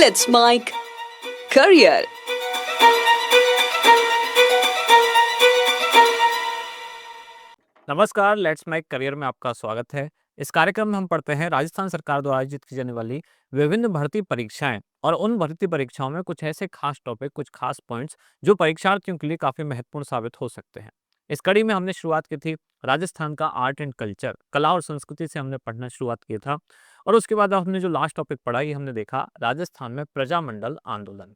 Let's Mike Career. नमस्कार, let's make career में आपका स्वागत है। इस कार्यक्रम में हम पढ़ते हैं राजस्थान सरकार द्वारा आयोजित की जाने वाली विभिन्न भर्ती परीक्षाएं और उन भर्ती परीक्षाओं में कुछ ऐसे खास टॉपिक, कुछ खास पॉइंट्स जो परीक्षार्थियों के लिए काफी महत्वपूर्ण साबित हो सकते हैं। इस कड़ी में हमने शुरुआत की थी राजस्थान का आर्ट एंड कल्चर, कला और संस्कृति से हमने पढ़ना शुरुआत किया था। और उसके बाद हमने जो लास्ट टॉपिक पढ़ा ये हमने देखा राजस्थान में प्रजामंडल आंदोलन।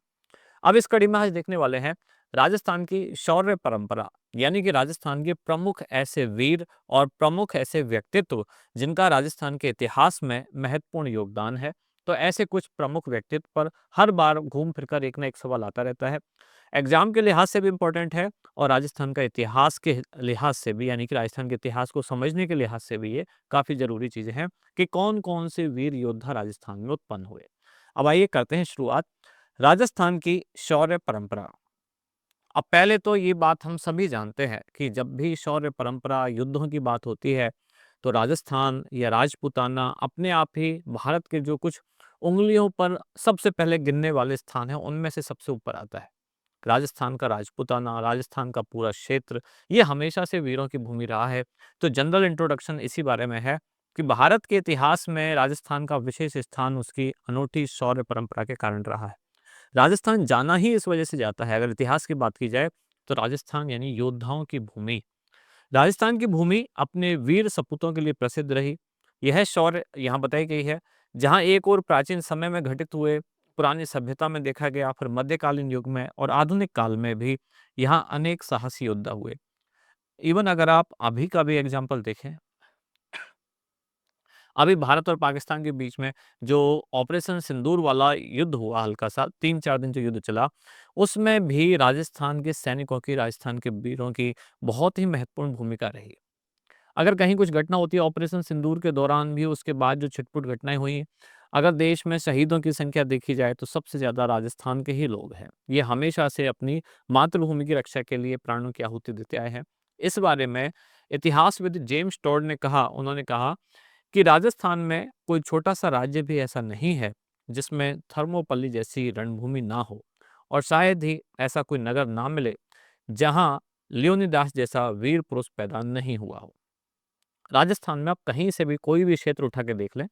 अब इस कड़ी में आज देखने वाले हैं राजस्थान की शौर्य परंपरा, यानी कि राजस्थान के प्रमुख ऐसे वीर और प्रमुख ऐसे व्यक्तित्व जिनका राजस्थान के इतिहास में महत्वपूर्ण योगदान है। तो ऐसे कुछ प्रमुख व्यक्तित्व पर हर बार घूम फिरकर एक ना एक सवाल आता रहता है। एग्जाम के लिहाज से भी इम्पोर्टेंट है और राजस्थान का इतिहास के लिहाज से भी, यानी कि राजस्थान के इतिहास को समझने के लिहाज से भी ये काफी जरूरी चीजें हैं कि कौन कौन से वीर योद्धा राजस्थान में उत्पन्न हुए। अब आइए करते हैं शुरुआत राजस्थान की शौर्य परंपरा। अब पहले तो ये बात हम सभी जानते हैं कि जब भी शौर्य परंपरा युद्धों की बात होती है तो राजस्थान या राजपूताना अपने आप ही भारत के जो कुछ उंगलियों पर सबसे पहले गिनने वाले स्थान है उनमें से सबसे ऊपर आता है। राजस्थान का राजपूताना, राजस्थान का पूरा क्षेत्र, ये हमेशा से वीरों की भूमि रहा है। तो जनरल इंट्रोडक्शन इसी बारे में है कि भारत के इतिहास में राजस्थान का विशेष स्थान उसकी अनोखी शौर्य परंपरा के कारण रहा है। राजस्थान जाना ही इस वजह से जाता है, अगर इतिहास की बात की जाए तो राजस्थान यानी योद्धाओं की भूमि। राजस्थान की भूमि अपने वीर सपूतों के लिए प्रसिद्ध रही। यह शौर्य यहाँ बताई गई है जहाँ एक और प्राचीन समय में घटित हुए, पुरानी सभ्यता में देखा गया, फिर मध्यकालीन युग में और आधुनिक काल में भी यहाँ अनेक साहसी योद्धा हुए। इवन अगर आप अभी का भी एग्जाम्पल देखें, अभी भारत और पाकिस्तान के बीच में जो ऑपरेशन सिंदूर वाला युद्ध हुआ, हल्का सा 3-4 दिन जो युद्ध चला, उसमें भी राजस्थान के सैनिकों की, राजस्थान के वीरों की बहुत ही महत्वपूर्ण भूमिका रही। अगर कहीं कुछ घटना होती है ऑपरेशन सिंदूर के दौरान भी, उसके बाद जो छिटपुट घटनाएं हुई, अगर देश में शहीदों की संख्या देखी जाए तो सबसे ज्यादा राजस्थान के ही लोग हैं। ये हमेशा से अपनी मातृभूमि की रक्षा के लिए प्राणों की आहुति देते आए हैं। इस बारे में इतिहासविद जेम्स टोड ने कहा, उन्होंने कहा कि राजस्थान में कोई छोटा सा राज्य भी ऐसा नहीं है जिसमें थर्मोपल्ली जैसी रणभूमि ना हो, और शायद ही ऐसा कोई नगर ना मिले जहां लियोनिदास जैसा वीर पुरुष पैदा नहीं हुआ हो। राजस्थान में आप कहीं से भी कोई भी क्षेत्र उठा के देख लें,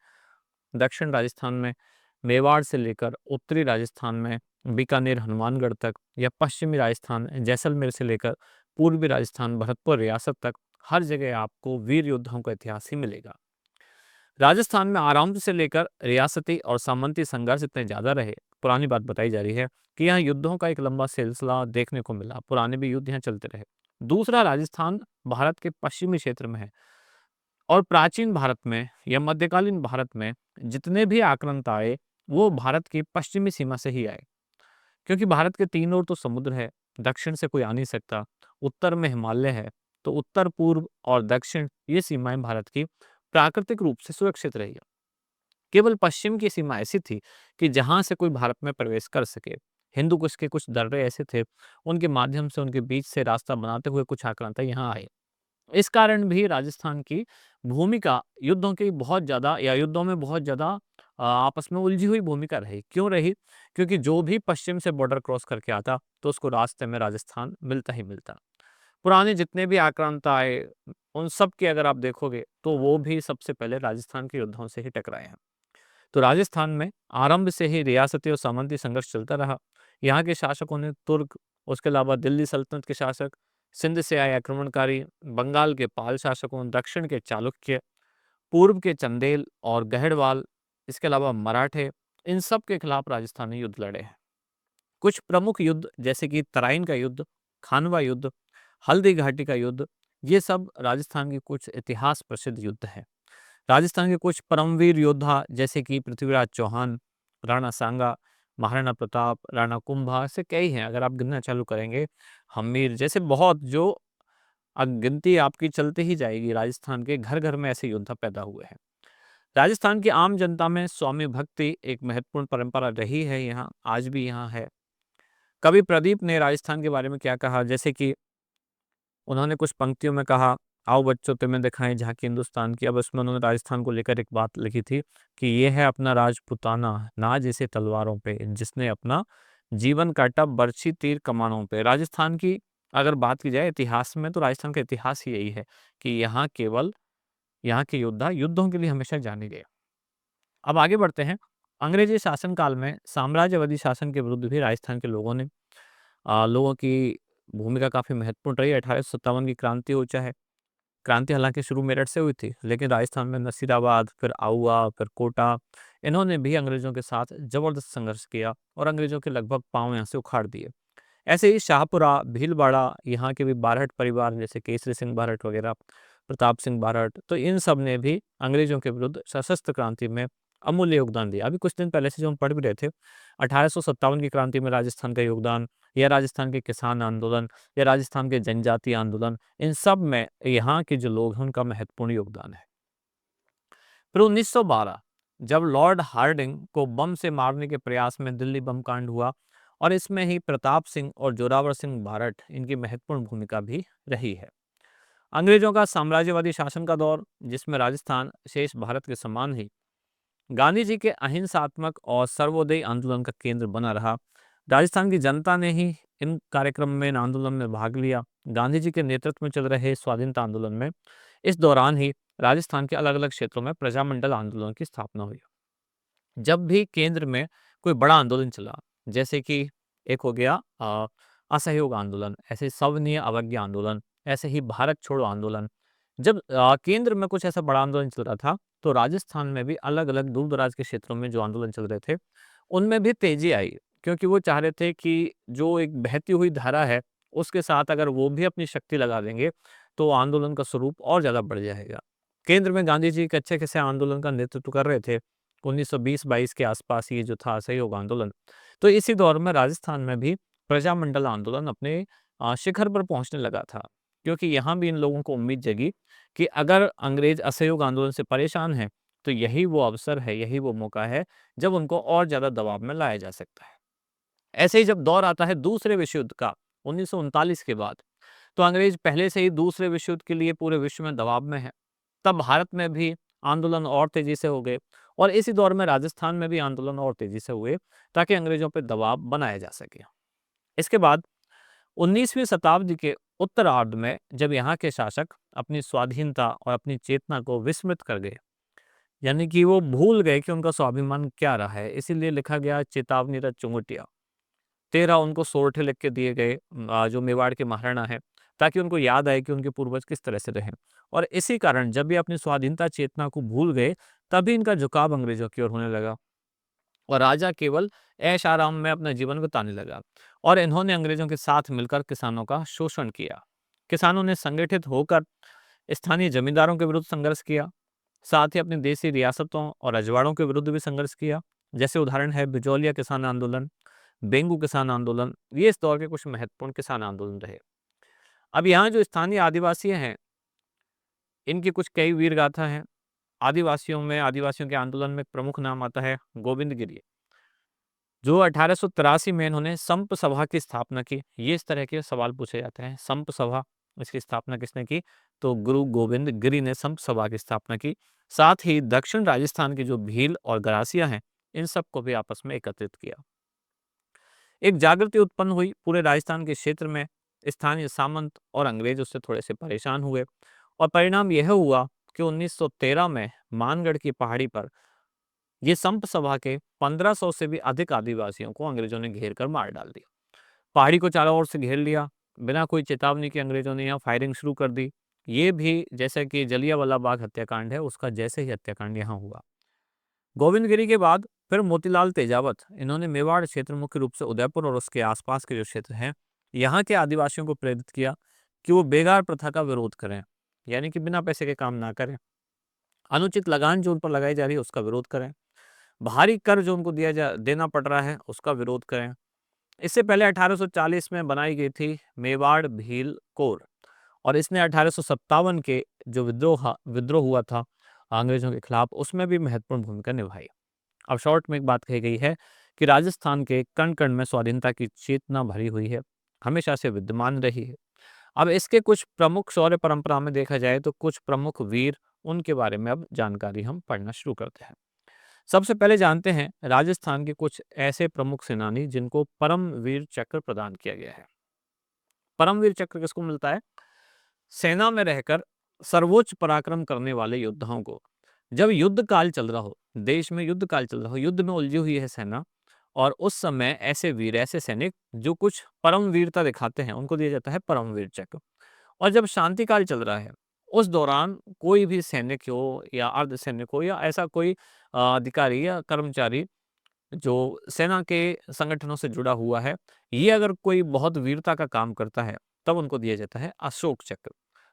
दक्षिण राजस्थान में मेवाड़ से लेकर उत्तरी राजस्थान में बीकानेर हनुमानगढ़ तक, या पश्चिमी राजस्थान जैसलमेर से लेकर पूर्वी राजस्थान भरतपुर रियासत तक, हर जगह आपको वीर योद्धाओं का इतिहास ही मिलेगा। राजस्थान में आरंभ से लेकर रियासती और सामंती संघर्ष इतने ज्यादा रहे, पुरानी बात बताई जा रही है कि यहाँ युद्धों का एक लंबा सिलसिला देखने को मिला, पुराने भी युद्ध यहाँ चलते रहे। दूसरा, राजस्थान भारत के पश्चिमी क्षेत्र में है और प्राचीन भारत में या मध्यकालीन भारत में जितने भी आक्रांत आए वो भारत की पश्चिमी सीमा से ही आए, क्योंकि भारत के तीन ओर तो समुद्र है, दक्षिण से कोई आ नहीं सकता, उत्तर में हिमालय है। तो उत्तर, पूर्व और दक्षिण ये सीमाएं भारत की प्राकृतिक रूप से सुरक्षित रही है। केवल पश्चिम की सीमा ऐसी थी कि जहां से कोई भारत में प्रवेश कर सके। हिंदू कुश के कुछ दर्रे ऐसे थे, उनके माध्यम से, उनके बीच से रास्ता बनाते हुए कुछ आक्रांता यहाँ आए। इस कारण भी राजस्थान की भूमिका युद्धों की बहुत ज्यादा, या युद्धों में बहुत ज्यादा आपस में उलझी हुई भूमिका रही। क्यों रही? क्योंकि जो भी पश्चिम से बॉर्डर क्रॉस करके आता तो उसको रास्ते में राजस्थान मिलता ही मिलता। पुराने जितने भी आक्रांत आए, उन सब की अगर आप देखोगे तो वो भी सबसे पहले राजस्थान के युद्धों से ही टकराए हैं। तो राजस्थान में आरंभ से ही रियासती और सामंती संघर्ष चलता रहा। यहाँ के शासकों ने तुर्क, उसके अलावा दिल्ली सल्तनत के शासक, सिंध से आए आक्रमणकारी, बंगाल के पाल शासकों, दक्षिण के चालुक्य, पूर्व के चंदेल और गहरवाल, इसके अलावा मराठे, इन सब के खिलाफ राजस्थान ने युद्ध लड़े हैं। कुछ प्रमुख युद्ध जैसे कि तराइन का युद्ध, खानवा युद्ध, हल्दी घाटी का युद्ध, ये सब राजस्थान के कुछ इतिहास प्रसिद्ध युद्ध हैं। राजस्थान के कुछ परमवीर योद्धा जैसे कि पृथ्वीराज चौहान, राणा सांगा, महाराणा प्रताप, राणा कुंभा, ऐसे कई हैं। अगर आप गिनना चालू करेंगे, हमीर जैसे बहुत, जो गिनती आपकी चलते ही जाएगी। राजस्थान के घर घर में ऐसे योद्धा पैदा हुए हैं। राजस्थान की आम जनता में स्वामी भक्ति एक महत्वपूर्ण परंपरा रही है, यहाँ आज भी यहाँ है। कवि प्रदीप ने राजस्थान के बारे में क्या कहा, जैसे कि उन्होंने कुछ पंक्तियों में कहा, आओ बच्चों तुम्हें दिखाएं झांकी हिंदुस्तान की। अब इसमें उन्होंने राजस्थान को लेकर एक बात लिखी थी कि ये है अपना राजपुताना, नाज इसे तलवारों पे, जिसने अपना जीवन काटा बरछी तीर कमानों पे। राजस्थान की अगर बात की जाए इतिहास में, तो राजस्थान का इतिहास ही यही है कि यहाँ के योद्धा युद्धों के लिए हमेशा जाने गए। अब आगे बढ़ते हैं। अंग्रेजी शासनकाल में साम्राज्यवादी शासन के विरुद्ध भी राजस्थान के लोगों की भूमिका काफ़ी महत्वपूर्ण रही। 1857 की क्रांति हो चाहे, क्रांति हालाँकि शुरू मेरठ से हुई थी, लेकिन राजस्थान में नसीराबाद, फिर आऊआ, फिर कोटा, इन्होंने भी अंग्रेज़ों के साथ ज़बरदस्त संघर्ष किया और अंग्रेज़ों के लगभग पाँव यहाँ से उखाड़ दिए। ऐसे ही शाहपुरा, भीलवाड़ा, यहाँ के भी बारहट परिवार जैसे केसरी सिंह बारहट वगैरह, प्रताप सिंह बारहट, तो इन सब ने भी अंग्रेज़ों के विरुद्ध सशस्त्र क्रांति में अमूल्य योगदान दिया। अभी कुछ दिन पहले से जो हम पढ़ भी रहे थे, 1857 की क्रांति में राजस्थान का योगदान, या राजस्थान के किसान आंदोलन, या राजस्थान के जनजातीय आंदोलन, इन सब में यहाँ के जो लोग हैं उनका महत्वपूर्ण योगदान है। फिर 1912 जब लॉर्ड हार्डिंग को बम से मारने के प्रयास में दिल्ली बम कांड हुआ, और इसमें ही प्रताप सिंह और जोरावर सिंह बारठ इनकी महत्वपूर्ण भूमिका भी रही है। अंग्रेजों का साम्राज्यवादी शासन का दौर, जिसमें राजस्थान शेष भारत के समान ही गांधी जी के अहिंसात्मक और सर्वोदय आंदोलन का केंद्र बना रहा। राजस्थान की जनता ने ही इन कार्यक्रम में, इन आंदोलन में भाग लिया। गांधी जी के नेतृत्व में चल रहे स्वाधीनता आंदोलन में इस दौरान ही राजस्थान के अलग अलग क्षेत्रों में प्रजामंडल आंदोलन की स्थापना हुई। जब भी केंद्र में कोई बड़ा आंदोलन चला, जैसे कि एक हो गया असहयोग आंदोलन, ऐसे सविनय अवज्ञा आंदोलन, ऐसे ही भारत छोड़ो आंदोलन, जब केंद्र में कुछ ऐसा बड़ा आंदोलन चल रहा था, तो राजस्थान में भी अलग अलग दूर दराज के क्षेत्रों में जो आंदोलन चल रहे थे उनमें भी तेजी आई, क्योंकि वो चाह रहे थे कि जो एक बहती हुई धारा है उसके साथ अगर वो भी अपनी शक्ति लगा देंगे तो आंदोलन का स्वरूप और ज़्यादा बढ़ जाएगा। केंद्र में गांधी जी एक अच्छे खासे आंदोलन का नेतृत्व कर रहे थे, 1920-22 के आसपास ये जो था असहयोग आंदोलन। तो इसी दौर में राजस्थान में भी प्रजामंडल आंदोलन अपने शिखर पर पहुंचने लगा था, क्योंकि यहाँ भी इन लोगों को उम्मीद जगी कि अगर अंग्रेज असहयोग आंदोलन से परेशान हैं, तो यही वो अवसर है, यही वो मौका है जब उनको और ज़्यादा दबाव में लाया जा सकता है। ऐसे ही जब दौर आता है दूसरे विश्व युद्ध का 1939 के बाद, तो अंग्रेज पहले से ही दूसरे विश्व युद्ध के लिए पूरे विश्व में दबाव में है। तब भारत में भी आंदोलन और तेजी से हो गए, और इसी दौर में राजस्थान में भी आंदोलन और तेजी से हुए ताकि अंग्रेजों पर दबाव बनाया जा सके। इसके बाद 19वीं शताब्दी के उत्तरार्ध में जब यहाँ के शासक अपनी स्वाधीनता और अपनी चेतना को विस्मृत कर गए, यानी कि वो भूल गए कि उनका स्वाभिमान क्या रहा है, इसीलिए लिखा गया चेतावनी रथ चुंगटिया 13 उनको सोरठे लिख के दिए गए, जो मेवाड़ के महाराणा है, ताकि उनको याद आए कि उनके पूर्वज किस तरह से रहे। और इसी कारण जब ये अपनी स्वाधीनता चेतना को भूल गए, तभी इनका झुकाव अंग्रेजों की ओर होने लगा और राजा केवल ऐश आराम में अपना जीवन बिताने लगा, और इन्होंने अंग्रेजों के साथ मिलकर किसानों का शोषण किया। किसानों ने संगठित होकर स्थानीय जमींदारों के विरुद्ध संघर्ष किया, साथ ही अपनी देसी रियासतों और रजवाड़ों के विरुद्ध भी संघर्ष किया। जैसे उदाहरण है बिजौलिया किसान आंदोलन, बेंगू किसान आंदोलन, ये इस दौर के कुछ महत्वपूर्ण किसान आंदोलन रहे। अब यहाँ जो स्थानीय आदिवासी हैं, इनकी कुछ कई वीर गाथा हैं। आदिवासियों के आंदोलन में एक प्रमुख नाम आता है गोविंद गिरी, जो 1883 में इन्होंने संप सभा की स्थापना की। ये इस तरह के सवाल पूछे जाते हैं, संप सभा, इसकी स्थापना किसने की? तो गुरु गोविंद गिरी ने संप सभा की स्थापना की। साथ ही दक्षिण राजस्थान की जो भील और गरासिया हैं, इन सबको भी आपस में एकत्रित किया। एक जागृति उत्पन्न हुई पूरे राजस्थान के क्षेत्र में। स्थानीय सामंत और अंग्रेज उससे थोड़े से परेशान हुए, और परिणाम यह हुआ कि 1913 में मानगढ़ की पहाड़ी पर ये संप सभा के 1500 से भी अधिक आदिवासियों को अंग्रेजों ने घेर कर मार डाल दिया। पहाड़ी को चारों ओर से घेर लिया, बिना कोई चेतावनी के अंग्रेजों ने यहाँ फायरिंग शुरू कर दी। ये भी जैसे कि जलियांवाला बाग हत्याकांड है, उसका जैसे ही हत्याकांड यहाँ हुआ। गोविंदगिरी के बाद फिर मोतीलाल तेजावत, इन्होंने मेवाड़ क्षेत्र, मुख्य रूप से उदयपुर और उसके आसपास के जो क्षेत्र हैं, यहाँ के आदिवासियों को प्रेरित किया कि वो बेगार प्रथा का विरोध करें, यानी कि बिना पैसे के काम ना करें। अनुचित लगान जो उन पर लगाई जा रही है उसका विरोध करें। भारी कर जो उनको देना पड़ रहा है उसका विरोध करें। इससे पहले 1840 में बनाई गई थी मेवाड़ भील कोर, और इसने 1857 के जो विद्रोह हुआ था अंग्रेजों के खिलाफ, उसमें भी महत्वपूर्ण भूमिका निभाई। अब शॉर्ट में एक बात कही गई है कि राजस्थान के कण कण में स्वाधीनता की चेतना भरी हुई है, हमेशा से विद्यमान रही है। अब इसके कुछ प्रमुख शौर्य परंपरा में देखा जाए तो कुछ प्रमुख वीर, उनके बारे में अब जानकारी हम पढ़ना शुरू करते हैं। सबसे पहले जानते हैं राजस्थान के कुछ ऐसे प्रमुख सेनानी जिनको परमवीर चक्र प्रदान किया गया है। परमवीर चक्र किसको मिलता है? सेना में रहकर सर्वोच्च पराक्रम करने वाले योद्धाओं को। जब युद्ध काल चल रहा हो, देश में युद्ध काल चल रहा हो, युद्ध में उलझी हुई है सेना, और उस समय ऐसे वीर, ऐसे सैनिक जो कुछ परम वीरता दिखाते हैं, उनको दिया जाता है परमवीर चक्र। और जब शांति काल चल रहा है, उस दौरान कोई भी सैनिक हो या अर्ध सैनिक हो या ऐसा कोई अधिकारी या कर्मचारी जो सेना के संगठनों से जुड़ा हुआ है, ये अगर कोई बहुत वीरता का काम करता है, तब उनको दिया जाता है अशोक चक्र।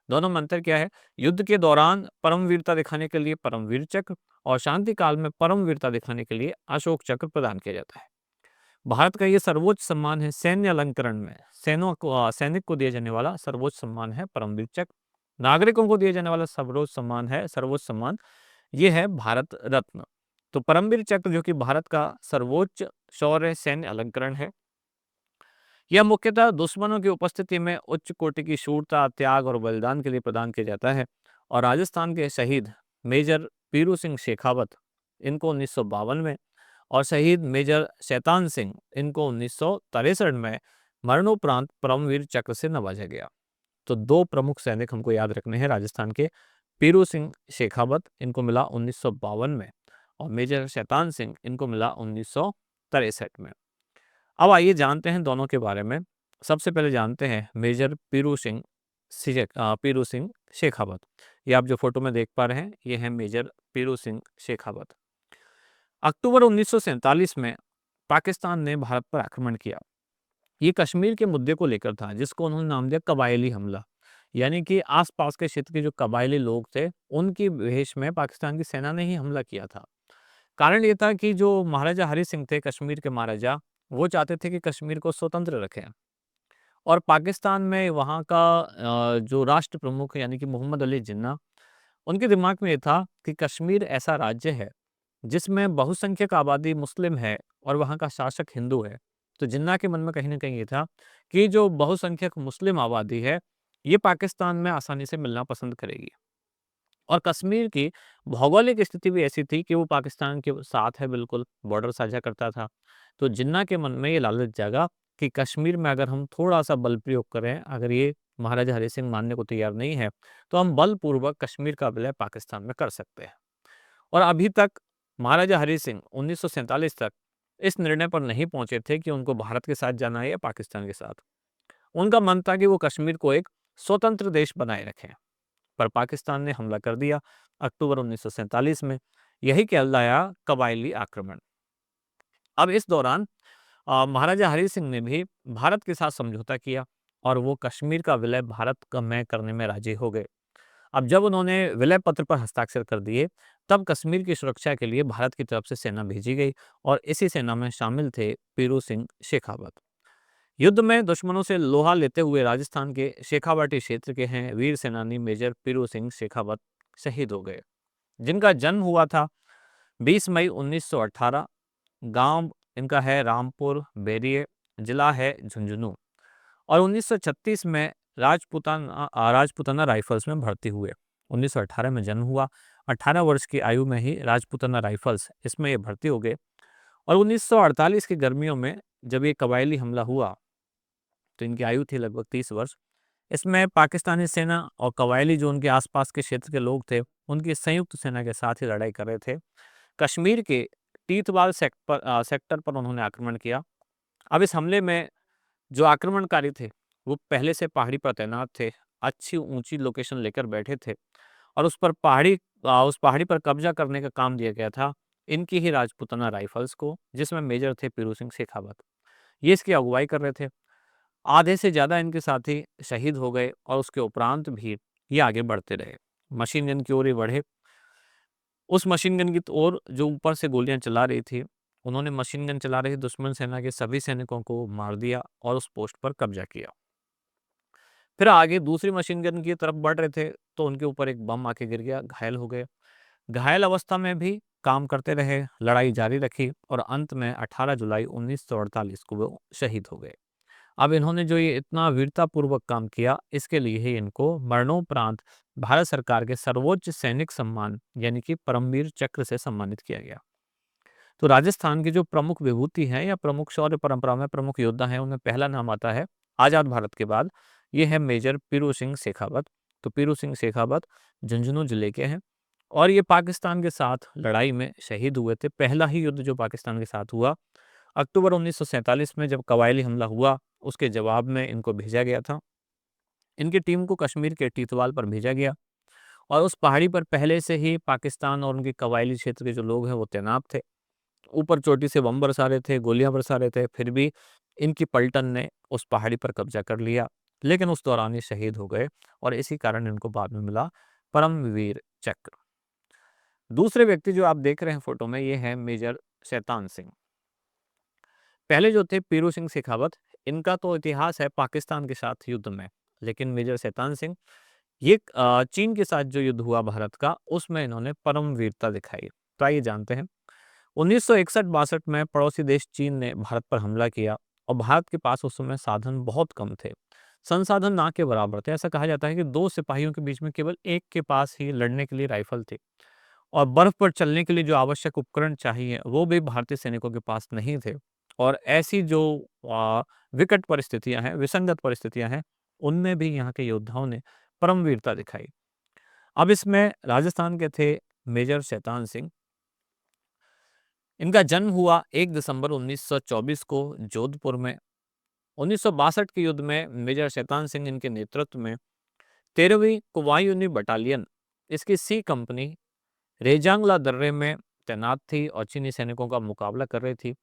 दोनों में अंतर क्या है? युद्ध के दौरान परम वीरता दिखाने के लिए परमवीर चक्र, और शांति काल में परम वीरता दिखाने के लिए अशोक चक्र प्रदान किया जाता है। भारत का ये सर्वोच्च सम्मान है। सैन्य अलंकरण में सैनिक को दिया जाने वाला सर्वोच्च सम्मान है परमवीर चक्र। नागरिकों को दिया जाने वाला सर्वोच्च सम्मान ये है भारत रत्न। तो परमवीर चक्र जो कि भारत का सर्वोच्च शौर्य सैन्य अलंकरण है, यह मुख्यतः दुश्मनों की उपस्थिति में उच्च कोटि की शूरता, त्याग और बलिदान के लिए प्रदान किया जाता है। और राजस्थान के शहीद मेजर पीरू सिंह शेखावत, इनको 1952 में, और शहीद मेजर शैतान सिंह, इनको 1963 में मरणोपरांत परमवीर चक्र से नवाजा गया। तो दो प्रमुख सैनिक हमको याद रखने हैं राजस्थान के। पीरू सिंह शेखावत, इनको मिला 1952 में, और मेजर शैतान सिंह, इनको मिला 1963 में। अब आइए जानते हैं दोनों के बारे में। सबसे पहले जानते हैं मेजर पीरू सिंह शेखावत। ये आप जो फोटो में देख पा रहे हैं, ये है मेजर पीरू सिंह शेखावत। अक्टूबर 1947 में पाकिस्तान ने भारत पर आक्रमण किया। ये कश्मीर के मुद्दे को लेकर था, जिसको उन्होंने नाम दिया कबायली हमला। यानी कि आसपास के क्षेत्र के जो कबायली लोग थे, उनकी भेष में पाकिस्तान की सेना ने ही हमला किया था। कारण ये था कि जो महाराजा हरि सिंह थे, कश्मीर के महाराजा, वो चाहते थे कि कश्मीर को स्वतंत्र रखें। और पाकिस्तान में वहाँ का जो राष्ट्र प्रमुख यानी कि मोहम्मद अली जिन्ना, उनके दिमाग में ये था कि कश्मीर ऐसा राज्य है जिसमें बहुसंख्यक आबादी मुस्लिम है और वहाँ का शासक हिंदू है। तो जिन्ना के मन में कहीं न कहीं ये था कि जो बहुसंख्यक मुस्लिम आबादी है, ये पाकिस्तान में आसानी से मिलना पसंद करेगी। और कश्मीर की भौगोलिक स्थिति भी ऐसी थी कि वो पाकिस्तान के साथ है, बिल्कुल बॉर्डर साझा करता था। तो जिन्ना के मन में ये लालच जागा कि कश्मीर में अगर हम थोड़ा-सा बल प्रयोग करें, अगर ये महाराजा हरि सिंह मानने को तैयार नहीं है, तो हम बलपूर्वक कश्मीर का विलय पाकिस्तान में कर सकते हैं। और अभी तक महाराजा हरि सिंह 1947 तक इस निर्णय पर नहीं पहुंचे थे कि उनको भारत के साथ जाना है या पाकिस्तान के साथ। उनका मन था कि वो कश्मीर को एक स्वतंत्र देश बनाए रखें। पर पाकिस्तान ने हमला कर दिया अक्टूबर 1947 में। यही कहलाया कबायली आक्रमण। अब इस दौरान महाराजा हरि सिंह ने भी भारत के साथ समझौता किया और वो कश्मीर का विलय भारत का में करने में राजी हो गए। अब जब उन्होंने विलय पत्र पर हस्ताक्षर कर दिए, तब कश्मीर की सुरक्षा के लिए भारत की तरफ से सेना भेजी गई, और इसी सेना में शामिल थे पीरू सिंह शेखावत। युद्ध में दुश्मनों से लोहा लेते हुए राजस्थान के शेखावाटी क्षेत्र के हैं वीर सेनानी मेजर पीरू सिंह शेखावत शहीद हो गए, जिनका जन्म हुआ था 20 मई 1918। गांव इनका है रामपुर बेरिए, जिला है झुंझुनू। और 1936 में राजपुताना राइफल्स में भर्ती हुए। 1918 में जन्म हुआ, 18 वर्ष की आयु में ही राजपुताना राइफल्स इसमें ये भर्ती हो गए। और 1948 की गर्मियों में जब ये कबायली हमला हुआ, तो इनकी आयु थी लगभग 30 वर्ष। इसमें पाकिस्तानी सेना और कबायली जो उनके आसपास के क्षेत्र के लोग थे, उनकी संयुक्त सेना के साथ ही लड़ाई कर रहे थे। कश्मीर के टीतवाल सेक्टर पर उन्होंने आक्रमण किया। अब इस हमले में जो आक्रमणकारी थे, वो पहले से पहाड़ी पर तैनात थे, अच्छी ऊंची लोकेशन लेकर बैठे थे, और उस पहाड़ी पर कब्जा करने का काम दिया गया था इनकी ही राजपूताना राइफल्स को, जिसमें मेजर थे पीरू सिंह शेखावत। ये इसकी अगुवाई कर रहे थे। आधे से ज़्यादा इनके साथी शहीद हो गए, और उसके उपरांत भी ये आगे बढ़ते रहे। मशीन गन की ओर ये बढ़े। उस मशीन गन की ओर जो ऊपर से गोलियां चला रही थी, उन्होंने मशीन गन चला रही दुश्मन सेना के सभी सैनिकों को मार दिया और उस पोस्ट पर कब्जा किया। फिर आगे दूसरी मशीन गन की तरफ बढ़ रहे थे, तो उनके ऊपर एक बम आके गिर गया, घायल हो गए। घायल अवस्था में भी काम करते रहे, लड़ाई जारी रखी, और अंत में 18 जुलाई 1948 को वो शहीद हो गए। अब इन्होंने जो ये इतना वीरतापूर्वक काम किया, इसके लिए ही इनको मरणोपरांत भारत सरकार के सर्वोच्च सैनिक सम्मान यानी कि परमवीर चक्र से सम्मानित किया गया। तो राजस्थान की जो प्रमुख विभूति हैं या प्रमुख शौर्य परंपरा में प्रमुख योद्धा हैं, उनमें पहला नाम आता है आज़ाद भारत के बाद, ये है मेजर पीरू सिंह शेखावत। तो पीरू सिंह शेखावत झुंझुनू जिले के हैं और ये पाकिस्तान के साथ लड़ाई में शहीद हुए थे। पहला ही युद्ध जो पाकिस्तान के साथ हुआ, अक्टूबर 1947 में जब कबायली हमला हुआ, उसके जवाब में इनको भेजा गया था। इनकी टीम को कश्मीर के टीतवाल पर भेजा गया और उस पहाड़ी पर पहले से ही पाकिस्तान और उनके कबायली क्षेत्र के जो लोग हैं वो तैनात थे। ऊपर चोटी से बम बरसा रहे थे, गोलियां बरसा रहे थे, फिर भी इनकी पलटन ने उस पहाड़ी पर कब्जा कर लिया। लेकिन उस दौरान ये शहीद हो गए और इसी कारण इनको बाद में मिला परमवीर चक्र। दूसरे व्यक्ति जो आप देख रहे हैं फोटो में, ये है मेजर शैतान सिंह। पहले जो थे पीरू सिंह शेखावत, इनका तो इतिहास है पाकिस्तान के साथ युद्ध में, लेकिन मेजर शैतान सिंह ये चीन के साथ जो युद्ध हुआ भारत का, उसमें इन्होंने परम वीरता दिखाई। तो आइए जानते हैं। 1961-62 में पड़ोसी देश चीन ने भारत पर हमला किया और भारत के पास उस समय साधन बहुत कम थे, संसाधन ना के बराबर थे। ऐसा कहा जाता है कि दो सिपाहियों के बीच में केवल एक के पास ही लड़ने के लिए राइफल थी और बर्फ पर चलने के लिए जो आवश्यक उपकरण चाहिए वो भी भारतीय सैनिकों के पास नहीं थे। और ऐसी जो विकट परिस्थितियां हैं, विसंगत परिस्थितियां हैं, उनमें भी यहाँ के योद्धाओं ने परम वीरता दिखाई। अब इसमें राजस्थान के थे मेजर शैतान सिंह। इनका जन्म हुआ 1 दिसंबर 1924 को जोधपुर में। 1962 के युद्ध में मेजर शैतान सिंह इनके नेतृत्व में 13वीं कुवायूनी बटालियन, इसकी सी कंपनी रेजांगला दर्रे में तैनात थी और चीनी सैनिकों का मुकाबला कर रही थी।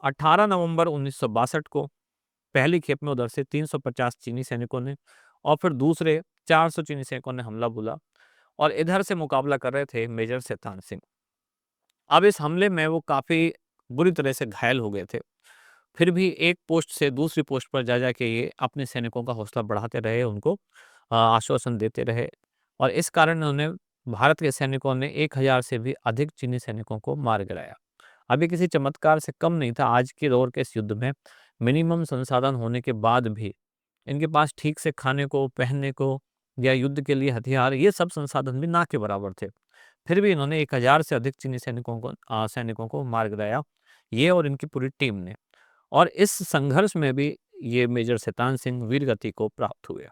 18 नवंबर 1962 को पहली खेप में उधर से 350 चीनी सैनिकों ने और फिर दूसरे 400 चीनी सैनिकों ने हमला बोला और इधर से मुकाबला कर रहे थे मेजर शैतान सिंह। अब इस हमले में वो काफ़ी बुरी तरह से घायल हो गए थे। फिर भी एक पोस्ट से दूसरी पोस्ट पर जा के ये अपने सैनिकों का हौसला बढ़ाते रहे, उनको आश्वासन देते रहे और इस कारण उन्होंने भारत के सैनिकों ने 1000 से भी अधिक चीनी सैनिकों को मार गिराया। अभी किसी चमत्कार से कम नहीं था। आज के दौर के इस युद्ध में मिनिमम संसाधन होने के बाद भी इनके पास ठीक से खाने को, पहनने को या युद्ध के लिए हथियार, ये सब संसाधन भी ना के बराबर थे। फिर भी इन्होंने 1000 से अधिक चीनी सैनिकों को मार गिराया, ये और इनकी पूरी टीम ने। और इस संघर्ष में भी ये मेजर शैतान सिंह वीर गति को प्राप्त हुए।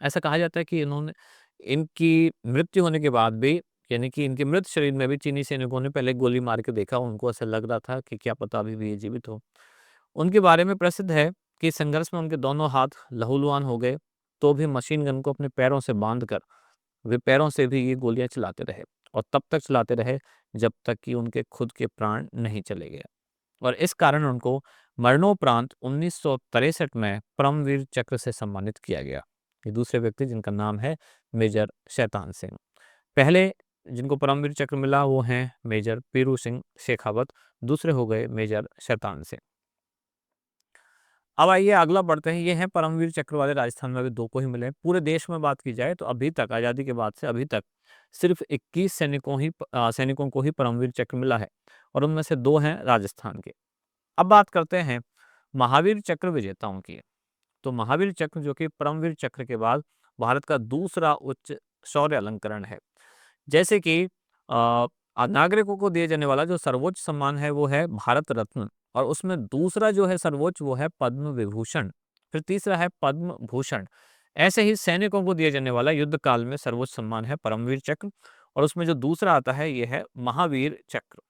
ऐसा कहा जाता है कि इन्होंने इनकी मृत्यु होने के बाद भी, यानी कि इनके मृत शरीर में भी चीनी सैनिकों ने पहले गोली मार के देखा। उनको ऐसा लग रहा था कि क्या पता अभी भी ये जीवित हो। उनके बारे में प्रसिद्ध है कि संघर्ष में उनके दोनों हाथ लहूलुहान हो गए, तो भी मशीन गन को अपने पैरों से बांधकर वे पैरों से भी ये गोलियां चलाते रहे और तब तक चलाते रहे जब तक कि उनके खुद के प्राण नहीं चले गए। और इस कारण उनको मरणोपरांत 1963 में परमवीर चक्र से सम्मानित किया गया। ये दूसरे व्यक्ति जिनका नाम है मेजर शैतान सिंह। पहले जिनको परमवीर चक्र मिला वो हैं मेजर पीरू सिंह शेखावत, दूसरे हो गए मेजर शैतान सिंह। अब आइए अगला बढ़ते हैं। ये हैं परमवीर चक्र वाले, राजस्थान में अभी 2 को ही मिले हैं। पूरे देश में बात की जाए तो अभी तक, आज़ादी के बाद से अभी तक सिर्फ 21 सैनिकों को ही परमवीर चक्र मिला है और उनमें से 2 हैं राजस्थान के। अब बात करते हैं महावीर चक्र विजेताओं की। तो महावीर चक्र जो कि परमवीर चक्र के बाद भारत का दूसरा उच्च शौर्य अलंकरण है। जैसे कि नागरिकों को दिए जाने वाला जो सर्वोच्च सम्मान है वो है भारत रत्न और उसमें दूसरा जो है सर्वोच्च वो है पद्म विभूषण, फिर तीसरा है पद्म भूषण। ऐसे ही सैनिकों को दिए जाने वाला युद्ध काल में सर्वोच्च सम्मान है परमवीर चक्र और उसमें जो दूसरा आता है ये है महावीर चक्र।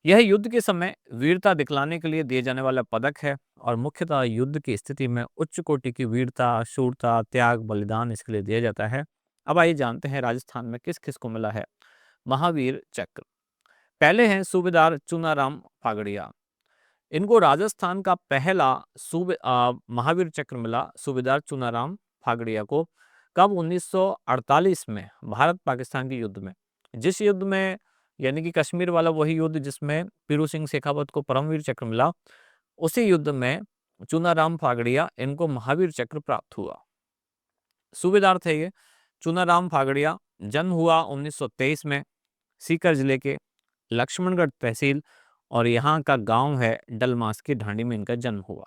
यह युद्ध के समय वीरता दिखलाने के लिए दिए जाने वाला पदक है और मुख्यतः युद्ध की स्थिति में उच्च कोटि की वीरता, शूरता, त्याग, बलिदान इसके लिए दिया जाता है। अब आइए जानते हैं राजस्थान में किस किस को मिला है महावीर चक्र। पहले हैं सूबेदार चुनाराम फागड़िया। इनको राजस्थान का पहला महावीर चक्र मिला सूबेदार चुनाराम फागड़िया को। कब? 1948 में भारत पाकिस्तान के युद्ध में। जिस युद्ध में, यानी कि कश्मीर वाला वही युद्ध जिसमें पीरू सिंह शेखावत को परमवीर चक्र मिला, उसी युद्ध में चुनाराम फागड़िया इनको महावीर चक्र प्राप्त हुआ। सूबेदार थे ये चुनाराम फागड़िया। जन्म हुआ 1923 में सीकर जिले के लक्ष्मणगढ़ तहसील और यहाँ का गांव है डलमास की ढांडी में इनका जन्म हुआ।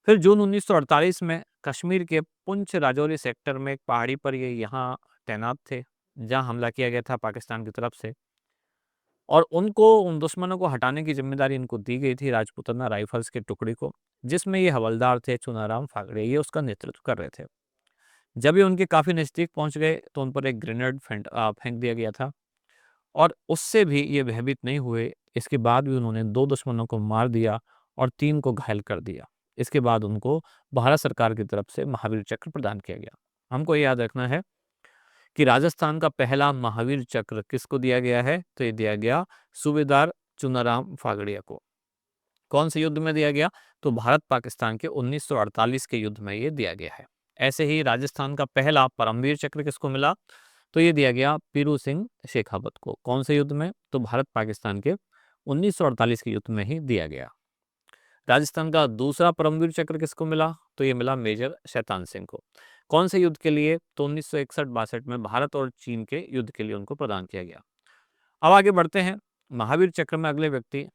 फिर जून 1948 में कश्मीर के पुंछ राजौरी सेक्टर में एक पहाड़ी पर ये यहाँ तैनात थे, जहाँ हमला किया गया था पाकिस्तान की तरफ से, और उन दुश्मनों को हटाने की ज़िम्मेदारी इनको दी गई थी राजपूताना राइफ़ल्स के टुकड़ी को, जिसमें ये हवलदार थे चुनाराम फागड़े, ये उसका नेतृत्व कर रहे थे। जब ये उनके काफ़ी नज़दीक पहुँच गए तो उन पर एक ग्रेनेड फेंक दिया गया था, और उससे भी ये भयभीत नहीं हुए। इसके बाद भी उन्होंने 2 दुश्मनों को मार दिया और 3 को घायल कर दिया। इसके बाद उनको भारत सरकार की तरफ से महावीर चक्र प्रदान किया गया। हमको ये याद रखना है कि राजस्थान का पहला महावीर चक्र किसको दिया गया है? तो ये दिया गया सूबेदार चुनाराम फागड़िया को। कौन से युद्ध में दिया गया? तो भारत पाकिस्तान के 1948 के युद्ध में ये दिया गया है। ऐसे ही राजस्थान का पहला परमवीर चक्र किसको मिला? तो ये दिया गया पीरू सिंह शेखावत को। कौन से युद्ध में? तो भारत पाकिस्तान के 1948 के युद्ध में ही दिया गया। राजस्थान का दूसरा परमवीर चक्र किसको मिला? तो ये मिला मेजर शैतान सिंह को। कौन से युद्ध के लिए? तो 1961-62 में भारत और चीन के युद्ध के लिए उनको प्रदान किया गया। अब आगे बढ़ते हैं। महावीर चक्र में अगले व्यक्ति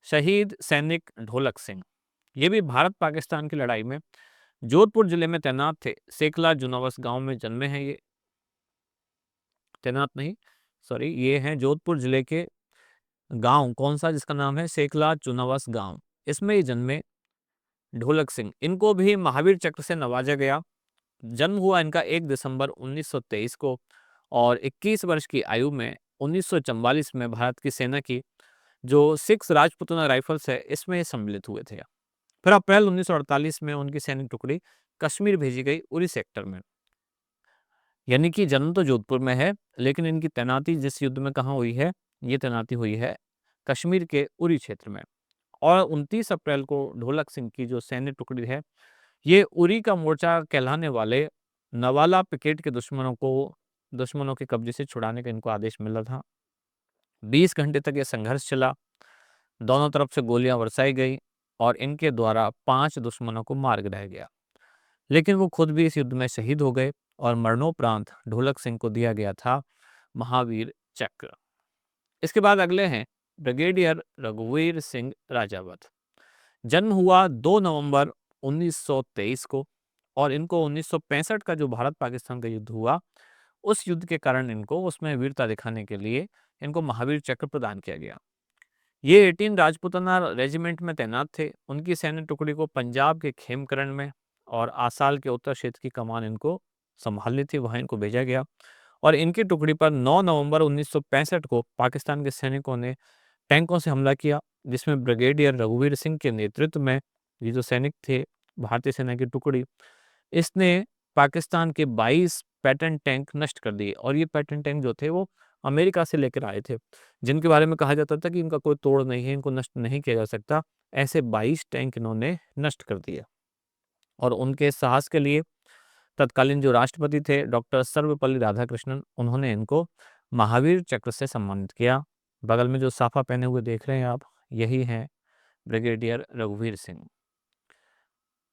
शहीद सैनिक ढोलक सिंह। ये भी भारत पाकिस्तान की लड़ाई में जोधपुर जिले में तैनात थे। सेकला जुनावस गांव में जन्मे हैं ये। तैनात नहीं, सॉरी, ये हैं जोधपुर जिले के गांव, कौन सा, जिसका नाम है सेकला चुनावस गांव। इसमें ये जन्मे ढोलक सिंह। इनको भी महावीर चक्र से नवाजा गया। जन्म हुआ इनका 1 दिसंबर 1923 को, और 21 वर्ष की आयु में 1944 में भारत की सेना की जो 6 राजपूताना राइफल्स है, इसमें ये सम्मिलित हुए थे। फिर अप्रैल 1948 में उनकी सैनिक टुकड़ी कश्मीर भेजी गई, उरी सेक्टर में। यानी कि जन्म तो जोधपुर में है, लेकिन इनकी तैनाती जिस युद्ध में कहाँ हुई है? ये तैनाती हुई है कश्मीर के उरी क्षेत्र में। और 29 अप्रैल को ढोलक सिंह की जो सैन्य टुकड़ी है, ये उरी का मोर्चा कहलाने वाले नवाला पिकेट के दुश्मनों के कब्जे से छुड़ाने का इनको आदेश मिला था। 20 घंटे तक ये संघर्ष चला। दोनों तरफ से गोलियां बरसाई गई और इनके द्वारा 5 दुश्मनों को मार गिराया गया। लेकिन वो खुद भी इस युद्ध में शहीद हो गए, और मरणोपरांत ढोलक सिंह को दिया गया था महावीर चक्र। इसके बाद अगले हैं ब्रिगेडियर रघुवीर सिंह राजावत। जन्म हुआ 2 नवंबर 1923 को, और इनको 1965 का जो भारत पाकिस्तान का युद्ध हुआ, उस युद्ध के कारण इनको उसमें वीरता दिखाने के लिए इनको महावीर चक्र प्रदान किया गया। ये 18 राजपूताना रेजिमेंट में तैनात थे। उनकी सैन्य टुकड़ी को पंजाब के खेमकरण में और आसाल के उत्तर क्षेत्र की कमान इनको संभालनी थी, वहां इनको भेजा गया। और इनकी टुकड़ी पर 9 नवंबर 1965 को पाकिस्तान के सैनिकों ने टैंकों से हमला किया, जिसमें ब्रिगेडियर रघुवीर सिंह के नेतृत्व में ये जो सैनिक थे, भारतीय सेना की टुकड़ी, इसने पाकिस्तान के 22 पैटर्न टैंक नष्ट कर दिए। और ये पैटर्न टैंक जो थे वो अमेरिका से लेकर आए थे, जिनके बारे में कहा जाता था कि इनका कोई तोड़ नहीं है, इनको नष्ट नहीं किया जा सकता। ऐसे 22 टैंक इन्होंने नष्ट कर दिए। और उनके साहस के लिए तत्कालीन जो राष्ट्रपति थे डॉक्टर सर्वपल्ली राधाकृष्णन, उन्होंने इनको महावीर चक्र से सम्मानित किया। बगल में जो साफा पहने हुए देख रहे हैं आप, यही हैं ब्रिगेडियर रघुवीर सिंह।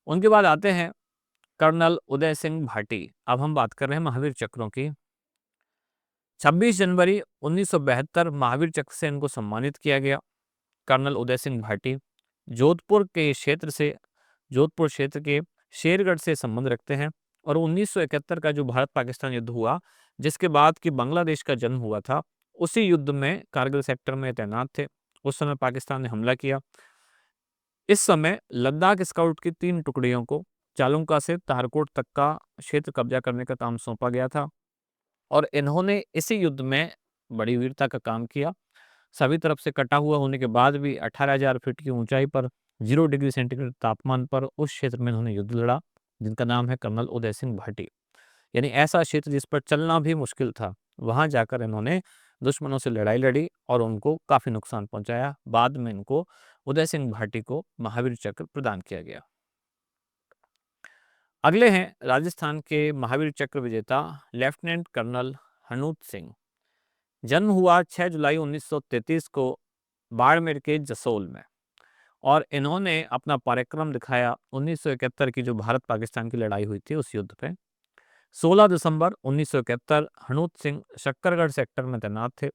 उनके बाद आते हैं कर्नल उदय सिंह भाटी। अब हम बात कर रहे हैं महावीर चक्रों की। 26 जनवरी 1972 महावीर चक्र से इनको सम्मानित किया गया। कर्नल उदय सिंह भाटी जोधपुर क्षेत्र के शेरगढ़ से संबंध रखते हैं। और 1971 का जो भारत पाकिस्तान युद्ध हुआ, जिसके बाद कि बांग्लादेश का जन्म हुआ था, उसी युद्ध में कारगिल सेक्टर में तैनात थे। उस समय पाकिस्तान ने हमला किया। इस समय लद्दाख स्काउट की 3 टुकड़ियों को चालुंका से तारकोट तक का क्षेत्र कब्जा करने का काम सौंपा गया था, और इन्होंने इसी युद्ध में बड़ी वीरता का काम किया। सभी तरफ से कटा हुआ होने के बाद भी 18,000 फीट की ऊंचाई पर 0 डिग्री सेंटीग्रेड तापमान पर उस क्षेत्र में इन्होंने युद्ध लड़ा, जिनका नाम है कर्नल उदय सिंह भाटी। यानी ऐसा क्षेत्र जिस पर चलना भी मुश्किल था, वहां जाकर इन्होंने दुश्मनों से लड़ाई लड़ी और उनको काफी नुकसान पहुंचाया। बाद में इनको उदय सिंह भाटी को महावीर चक्र प्रदान किया गया। अगले हैं राजस्थान के महावीर चक्र विजेता लेफ्टिनेंट कर्नल हनूत सिंह। जन्म हुआ 6 जुलाई 1933 को बाड़मेर के जसोल में, और इन्होंने अपना पराक्रम दिखाया 1971 की जो भारत पाकिस्तान की लड़ाई हुई थी उस युद्ध पे। 16 दिसंबर 1971 हनूत सिंह शक्करगढ़ सेक्टर में तैनात थे,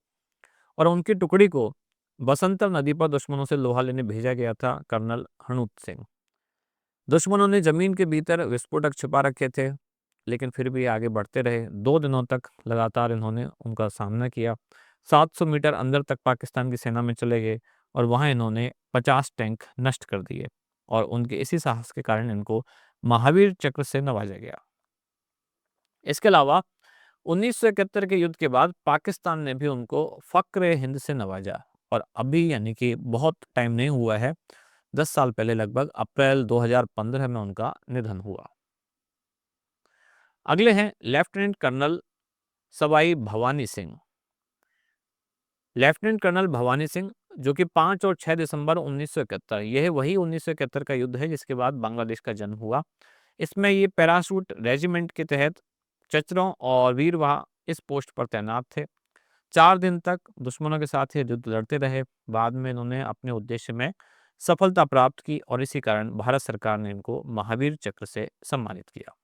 और उनकी टुकड़ी को बसंतर नदी पर दुश्मनों से लोहा लेने भेजा गया था कर्नल हनूत सिंह। दुश्मनों ने जमीन के भीतर विस्फोटक छिपा रखे थे, लेकिन फिर भी आगे बढ़ते रहे। 2 दिनों तक लगातार इन्होंने उनका सामना किया। 700 मीटर अंदर तक पाकिस्तान की सेना में चले गए और वहाँ इन्होंने 50 टैंक नष्ट कर दिए और उनके इसी साहस के कारण इनको महावीर चक्र से नवाजा गया। इसके अलावा 1971 के युद्ध के बाद पाकिस्तान ने भी उनको फ़क्र हिंद से नवाजा और अभी यानी कि बहुत टाइम नहीं हुआ है, 10 साल पहले लगभग अप्रैल 2015 में उनका निधन हुआ। अगले हैं lieutenant colonel Sawai Bhawani Singh. Lieutenant colonel Bhawani Singh जो कि 5 और 6 दिसंबर 1971, यह वही 1971 का युद्ध है जिसके बाद बांग्लादेश का जन्म हुआ। इसमें ये पैराशूट रेजिमेंट के तहत चचरों और वीरवाह इस पोस्ट पर तैनात थे। 4 दिन तक दुश्मनों के साथ ये युद्ध लड़ते रहे। बाद में इन्होंने अपने उद्देश्य में सफलता प्राप्त की और इसी कारण भारत सरकार ने इनको महावीर चक्र से सम्मानित किया।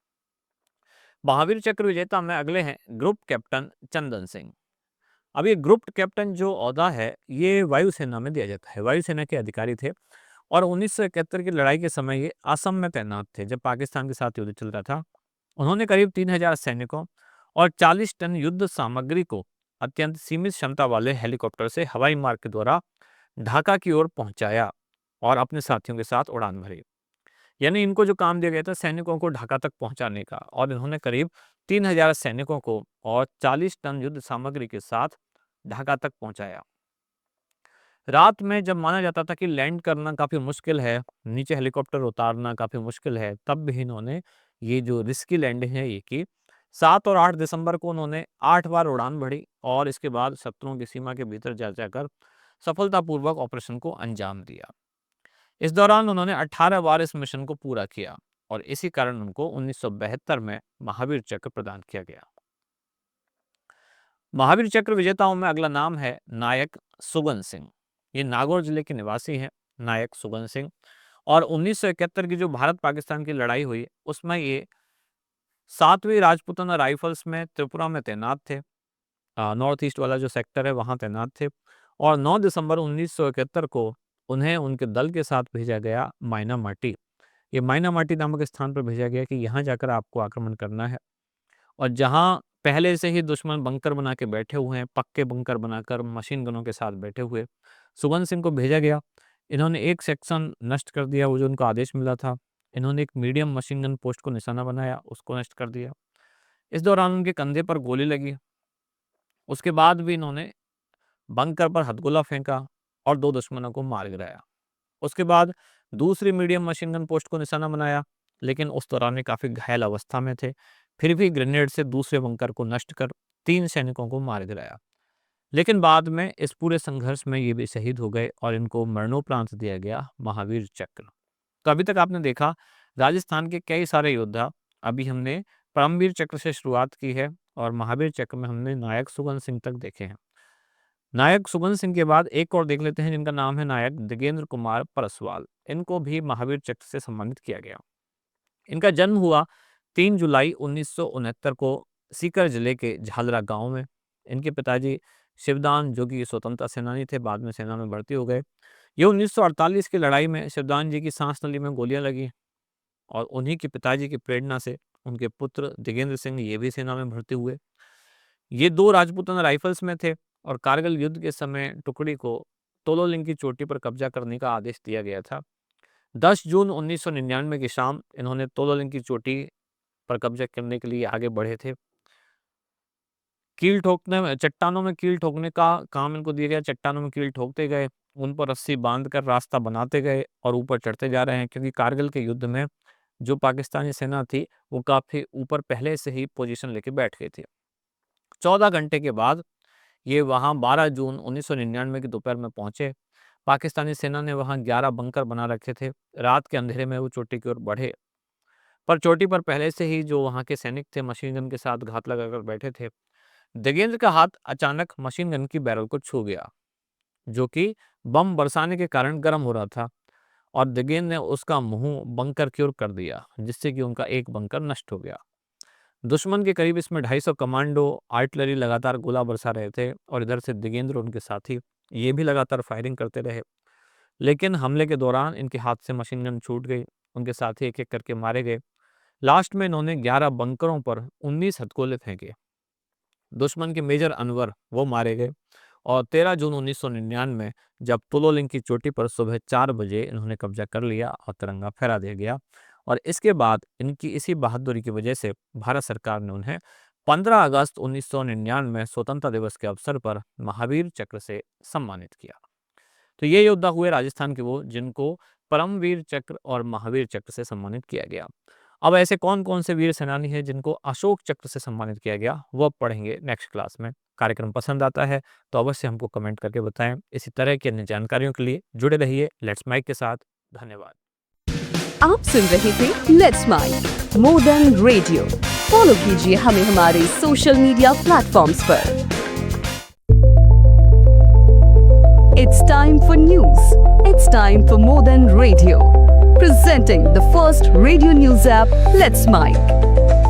महावीर चक्र विजेता में अगले हैं ग्रुप कैप्टन चंदन सिंह। अब ये ग्रुप कैप्टन जो ओहदा है ये वायुसेना में दिया जाता है। वायुसेना के अधिकारी थे और 1971 की लड़ाई के समय ये असम में तैनात थे जब पाकिस्तान के साथ युद्ध चल रहा था। उन्होंने करीब 3000 सैनिकों और 40 टन युद्ध सामग्री को अत्यंत सीमित क्षमता वाले हेलीकॉप्टर से हवाई मार्ग के द्वारा ढाका की ओर पहुंचाया और अपने साथियों के साथ उड़ान भरी। यानी इनको जो काम दिया गया था सैनिकों को ढाका तक पहुंचाने का और इन्होंने करीब 3000 सैनिकों को और 40 टन युद्ध सामग्री के साथ ढाका तक पहुंचाया। रात में जब माना जाता था कि लैंड करना काफ़ी मुश्किल है, नीचे हेलीकॉप्टर उतारना काफ़ी मुश्किल है, तब भी इन्होंने ये जो रिस्की लैंडिंग है ये की। 7 और 8 दिसंबर को उन्होंने 8 बार उड़ान भरी और इसके बाद शत्रुओं की सीमा के भीतर जा जाकर सफलतापूर्वक ऑपरेशन को अंजाम दिया। इस दौरान उन्होंने 18 बार इस मिशन को पूरा किया और इसी कारण उनको 1972 में महावीर चक्र प्रदान किया गया। महावीर चक्र विजेताओं में अगला नाम है नायक सुगन सिंह। ये नागौर जिले के निवासी हैं नायक सुगन सिंह और 1971 की जो भारत पाकिस्तान की लड़ाई हुई उसमें ये 7वीं राजपूताना राइफल्स में त्रिपुरा में तैनात थे। नॉर्थ ईस्ट वाला जो सेक्टर है वहाँ तैनात थे और 9 दिसंबर 1971 को उन्हें उनके दल के साथ भेजा गया मायना माटी। ये मायना माटी नामक स्थान पर भेजा गया कि यहाँ जाकर आपको आक्रमण करना है और जहाँ पहले से ही दुश्मन बंकर बना के बैठे हुए हैं, पक्के बंकर बनाकर मशीन गनों के साथ बैठे हुए, सुगन सिंह को भेजा गया। इन्होंने एक सेक्शन नष्ट कर दिया, वो जो उनको आदेश मिला था। इन्होंने एक मीडियम मशीन गन पोस्ट को निशाना बनाया, उसको नष्ट कर दिया। इस दौरान उनके कंधे पर गोली लगी। उसके बाद भी इन्होंने बंकर पर हथगोला फेंका और 2 दुश्मनों को मार गिराया। उसके बाद दूसरी मीडियम मशीन गन पोस्ट को निशाना बनाया, लेकिन उस दौरान वे काफ़ी घायल अवस्था में थे। फिर भी ग्रेनेड से दूसरे बंकर को नष्ट कर 3 सैनिकों को मार गिराया। लेकिन बाद में इस पूरे संघर्ष में ये भी शहीद हो गए और इनको मरणोपरांत दिया गया महावीर चक्र। तो अभी तक आपने देखा राजस्थान के कई सारे योद्धा। अभी हमने परमवीर चक्र से शुरुआत की है और महावीर चक्र में हमने नायक सुगन सिंह तक देखे हैं। नायक सुगन सिंह के बाद एक और देख लेते हैं जिनका नाम है नायक दिगेंद्र कुमार परसवाल। इनको भी महावीर चक्र से सम्मानित किया गया। इनका जन्म हुआ 3 जुलाई 1969 को सीकर जिले के झालरा गांव में। इनके पिताजी शिवदान जो कि स्वतंत्रता सेनानी थे, बाद में सेना में भर्ती हो गए। ये 1948 की लड़ाई में शिवदान जी की सांस नली में गोलियां लगी और उन्हीं के पिताजी की प्रेरणा से उनके पुत्र दिगेंद्र सिंह ये भी सेना में भर्ती हुए। ये 2 राजपूताना राइफल्स में थे और कारगिल युद्ध के समय टुकड़ी को तोलोलिंग की चोटी पर कब्जा करने का आदेश दिया गया था। 10 जून 1999 की शाम इन्होंने तोलोलिंग की चोटी पर कब्जा करने के लिए आगे बढ़े थे। कील ठोकने में चट्टानों में कील ठोकने का काम इनको दिया गया। चट्टानों में कील ठोकते गए, उन पर रस्सी बांधकर रास्ता बनाते गए और ऊपर चढ़ते जा रहे हैं क्योंकि कारगिल के युद्ध में जो पाकिस्तानी सेना थी वो काफ़ी ऊपर पहले से ही पोजीशन लेके बैठ गई थी। 14 घंटे के बाद ये वहाँ 12 जून 1999 की दोपहर में पहुंचे। पाकिस्तानी सेना ने वहाँ 11 बंकर बना रखे थे। रात के अंधेरे में वो चोटी की ओर बढ़े, पर चोटी पर पहले से ही जो वहाँ के सैनिक थे मशीन गन के साथ घात लगाकर बैठे थे। दिगेंद्र का हाथ अचानक मशीन गन की बैरल को छू गया, जो कि बम बरसाने के कारण गर्म हो रहा था और दिगेंद्र ने उसका मुंह बंकर की ओर कर दिया, जिससे कि उनका एक बंकर नष्ट हो गया। दुश्मन के करीब इसमें 250 कमांडो आर्टिलरी लगातार गोला बरसा रहे थे और इधर से दिगेंद्र और उनके साथी ये भी लगातार फायरिंग करते रहे। लेकिन हमले के दौरान इनके हाथ से मशीन गन छूट गई उनके साथी एक-एक करके मारे गए। लास्ट में इन्होंने 11 बंकरों पर 19 हथगोले फेंके। दुश्मन के मेजर अनवर वो मारे गए और 13 जून 1999 जब तुलोलिंग की चोटी पर सुबह 4 बजे इन्होंने कब्जा कर लिया और तिरंगा फहरा दिया गया। और इसके बाद इनकी इसी बहादुरी की वजह से भारत सरकार ने उन्हें 15 अगस्त 1999 स्वतंत्रता दिवस के अवसर पर महावीर चक्र से सम्मानित किया। तो ये योद्धा हुए राजस्थान के वो जिनको परमवीर चक्र और महावीर चक्र से सम्मानित किया गया। अब ऐसे कौन कौन से वीर सेनानी हैं जिनको अशोक चक्र से सम्मानित किया गया, वो अब पढ़ेंगे नेक्स्ट क्लास में। कार्यक्रम पसंद आता है तो अवश्य हमको कमेंट करके बताएं। इसी तरह की अन्य जानकारियों के लिए जुड़े रहिए लेट्स माइक के साथ। धन्यवाद। आप सुन रहे थे let's mic more than radio. Follow कीजिए हमें हमारे सोशल मीडिया प्लेटफॉर्म्स पर। It's time for news. It's time for more than radio. Presenting the first radio news app, Let's Mic.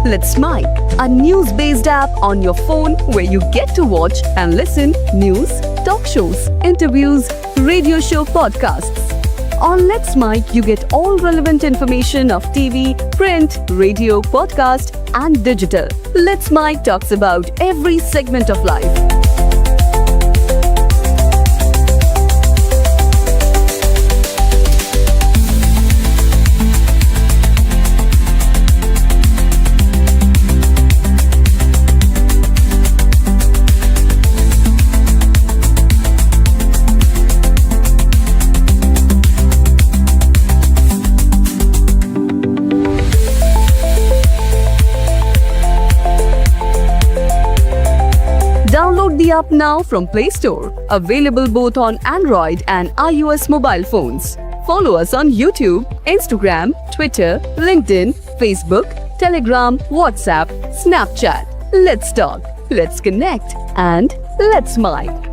Let's Mic, a news-based app on your phone where you get to watch and listen news, talk shows, interviews, radio show podcasts. On Let's Mic, you get all relevant information of TV, print, radio, podcast, and digital. Let's Mic talks about every segment of life. Download the app now from Play Store. Available both on Android and iOS mobile phones. Follow us on YouTube, Instagram, Twitter, LinkedIn, Facebook, Telegram, WhatsApp, Snapchat. Let's talk, let's connect, and let's mic.